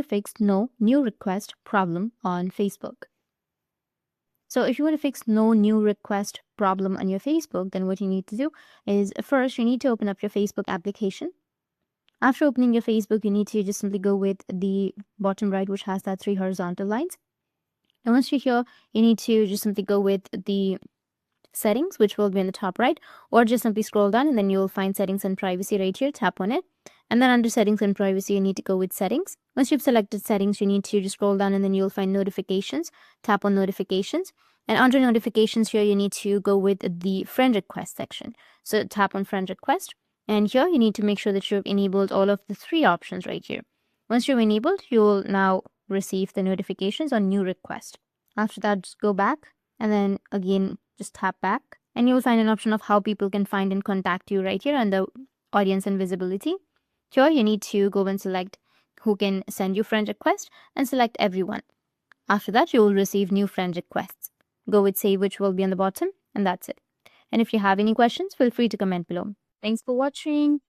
to fix no new request problem on Facebook. So if you want to fix no new request problem on your Facebook, then what you need to do is first you need to open up your Facebook application. After opening your Facebook, you need to just simply go with the bottom right, which has that 3 horizontal lines. And once you're here, you need to just simply go with the settings, which will be in the top right, or just simply scroll down and then you'll find settings and privacy right here. Tap on it, and then under settings and privacy you need to go with settings. Once you've selected settings, you need to just scroll down and then you'll find notifications. Tap on notifications, and under notifications here you need to go with the friend request section. So tap on friend request, and here you need to make sure that you've enabled all of the 3 options right here. Once you've enabled, you will now receive the notifications on new request. After that, just go back and then again just tap back, and you will find an option of how people can find and contact you right here under audience and visibility. Here you need to go and select who can send you friend request and select everyone. After that, you will receive new friend requests. Go with save, which will be on the bottom, and that's it. And if you have any questions, feel free to comment below. Thanks for watching.